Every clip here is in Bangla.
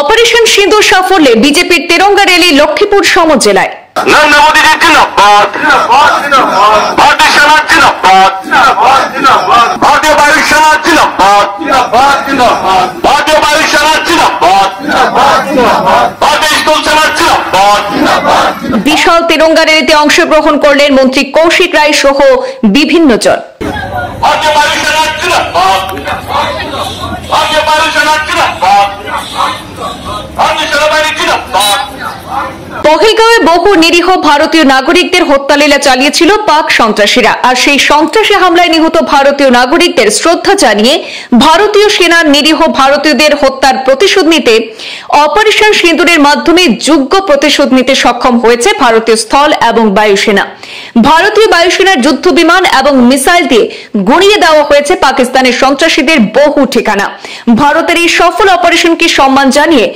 অপারেশন সিঁদুর সাফল্যে বিজেপির তেরঙ্গা র্যালি লক্ষ্মীপুর সমর জেলায়। বিশাল তেরঙ্গা র্যালিতে অংশগ্রহণ করলেন মন্ত্রী কৌশিক রায় সহ বিভিন্ন জন। পহেলগাঁওয়ে বহু নিরীহ ভারতীয় নাগরিকদের হত্যালীলা চালিয়েছিল পাক সন্ত্রাসীরা, আর সেই সন্ত্রাসী হামলায় নিহত ভারতীয় নাগরিকদের শ্রদ্ধা জানিয়ে ভারতীয় সেনার নিরীহ ভারতীয়দের হত্যার প্রতিশোধ নিতে অপারেশন সিঁদুরের মাধ্যমে যোগ্য প্রতিশোধ নিতে সক্ষম হয়েছে ভারতীয় স্থল এবং বায়ুসেনা। ভারতীয় বায়ুসেনার যুদ্ধ বিমান এবং মিসাইল দিয়ে গুঁড়িয়ে দেওয়া হয়েছে পাকিস্তানের সন্ত্রাসীদের বহু ঠিকানা। ভারতের এই সফল অপারেশনকে সম্মান জানিয়ে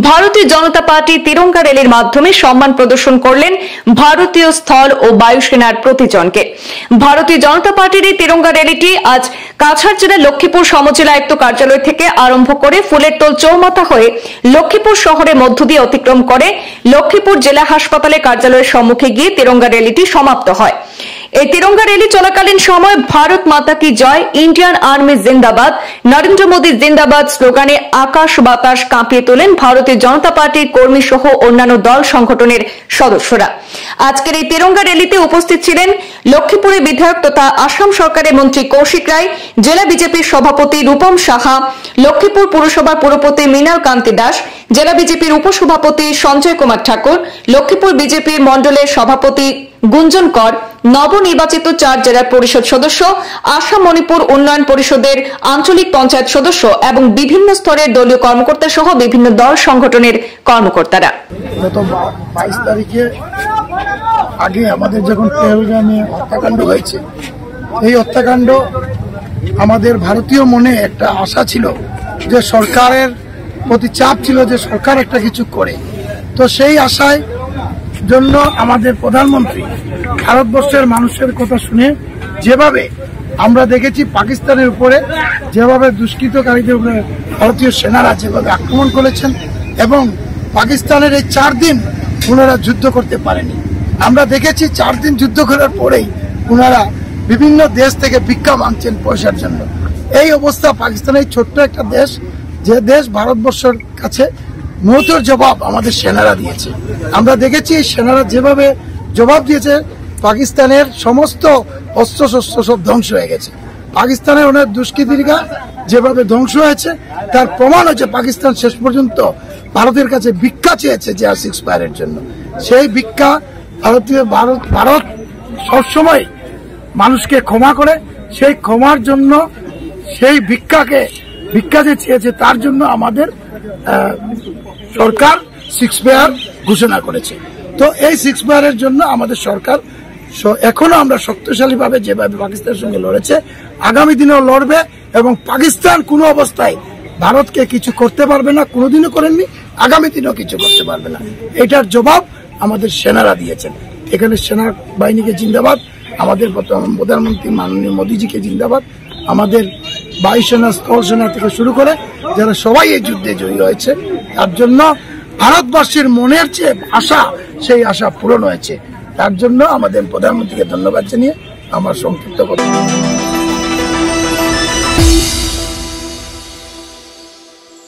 ভারতীয় জনতা পার্টি তিরঙ্গা র্যালির মাধ্যমে সম্মান প্রদর্শন করলেন ভারতীয় স্থল ও বায়ুসেনার প্রতিজনকে। ভারতীয় জনতা পার্টির এই তিরঙ্গা র্যালিটি আজ কাছাড় জেলার লক্ষ্মীপুর সমজেলা আয়ুক্ত কার্যালয় থেকে আরম্ভ করে ফুলের তোল চৌমাথা হয়ে লক্ষ্মীপুর শহরের মধ্য দিয়ে অতিক্রম করে লক্ষ্মীপুর জেলা হাসপাতালের কার্যালয়ের সম্মুখে গিয়ে তিরঙ্গা র্যালিটি সমাপ্ত হয়। এই তিরঙ্গা র্যালি চলাকালীন সময় ভারত মাতা কি জয়, ইন্ডিয়ান আর্মি জিন্দাবাদ, নরেন্দ্র মোদী জিন্দাবাদ স্লোগানে আকাশ বাতাস কাঁপিয়ে তোলেন ভারতীয় জনতা পার্টির কর্মী সহ অন্যান্য দল সংগঠনের সদস্যরা। আজকের এই তিরঙ্গা র্যালিতে উপস্থিত ছিলেন লক্ষ্মীপুরের বিধায়ক তথা আসাম সরকারের মন্ত্রী কৌশিক রায়, জেলা বিজেপির সভাপতি রূপম সাহা, লক্ষ্মীপুর পুরসভার পুরপতি মৃণাল কান্তি দাস, জেলা বিজেপির উপসভাপতি সঞ্জয় কুমার ঠাকুর, লক্ষ্মীপুর বিজেপির মন্ডলের সভাপতি গুঞ্জন কর, নবনির্বাচিত 4 জেলা পরিষদ সদস্য, আসাম মণিপুর উন্নয়ন পরিষদের আঞ্চলিক পঞ্চায়েত সদস্য এবং বিভিন্ন স্তরের দলীয় কর্মকর্তা সহ বিভিন্ন দল সংগঠনের কর্মকর্তারা। গত 22 তারিখে আগে আমাদের যখন পেহেলগামে হত্যাকাণ্ড হয়েছে, এই হত্যাকাণ্ড আমাদের ভারতীয় মনে একটা আশা ছিল যে সরকারের প্রতি চাপ ছিল যে সরকার একটা কিছু করে। তো সেই আশায় জন্য আমাদের প্রধানমন্ত্রী ভারতবর্ষের মানুষের কথা শুনে যেভাবে আমরা দেখেছি পাকিস্তানের উপরে যেভাবে দুষ্কৃতকারীদের উপরে ভারতীয় সেনারা যেভাবে আক্রমণ করেছেন এবং পাকিস্তানের এই 4 দিন ওনারা যুদ্ধ করতে পারেনি। আমরা দেখেছি 4 দিন যুদ্ধ করার পরেই ওনারা বিভিন্ন দেশ থেকে ভিক্ষা মাংছেন পয়সার জন্য। এই অবস্থা পাকিস্তানের ছোট্ট একটা দেশ, যে দেশ ভারতবর্ষের কাছে মহত্তর জবাব আমাদের সেনারা দিয়েছে। আমরা দেখেছি সেনারা যেভাবে জবাব দিয়েছে, পাকিস্তানের সমস্ত অস্ত্রশস্ত্র সব ধ্বংস হয়ে গেছে। পাকিস্তানের অনেক দুষ্কৃতিরা যেভাবে ধ্বংস হয়েছে তার প্রমাণ হচ্ছে পাকিস্তান শেষ পর্যন্ত ভারতের কাছে ভিক্ষা চেয়েছে JR-6 ফায়ারের জন্য। সেই ভিক্ষা ভারত সবসময় মানুষকে ক্ষমা করে, সেই ক্ষমার জন্য সেই ভিক্ষা যে চেয়েছে তার জন্য আমাদের সরকার 6 ফায়ার ঘোষণা করেছে। তো এই 6 ফায়ারের জন্য আমাদের সরকার এখনো আমরা শক্তিশালী ভাবে যেভাবে পাকিস্তানের সঙ্গে লড়েছে, আগামী দিনেও লড়বে এবং পাকিস্তান কোনো অবস্থায় ভারতকে কিছু করতে পারবে না, কোনোদিনও করেননি, আগামী দিনেও কিছু করতে পারবে না। এটার জবাব আমাদের সেনারা দিয়েছেন। এখানে সেনা বাহিনীকে জিন্দাবাদ, আমাদের প্রধানমন্ত্রী মাননীয় মোদীজিকে জিন্দাবাদ, আমাদের বায়ুসেনা স্থল সেনা থেকে শুরু করে যারা সবাই এই যুদ্ধে জয়ী হয়েছে, তার জন্য ভারতবাসীর মনের যে আশা, সেই আশা পূরণ হয়েছে। তার জন্য আমাদের প্রধানমন্ত্রীকে ধন্যবাদ জানিয়ে আমার সংক্ষিপ্ত কথা।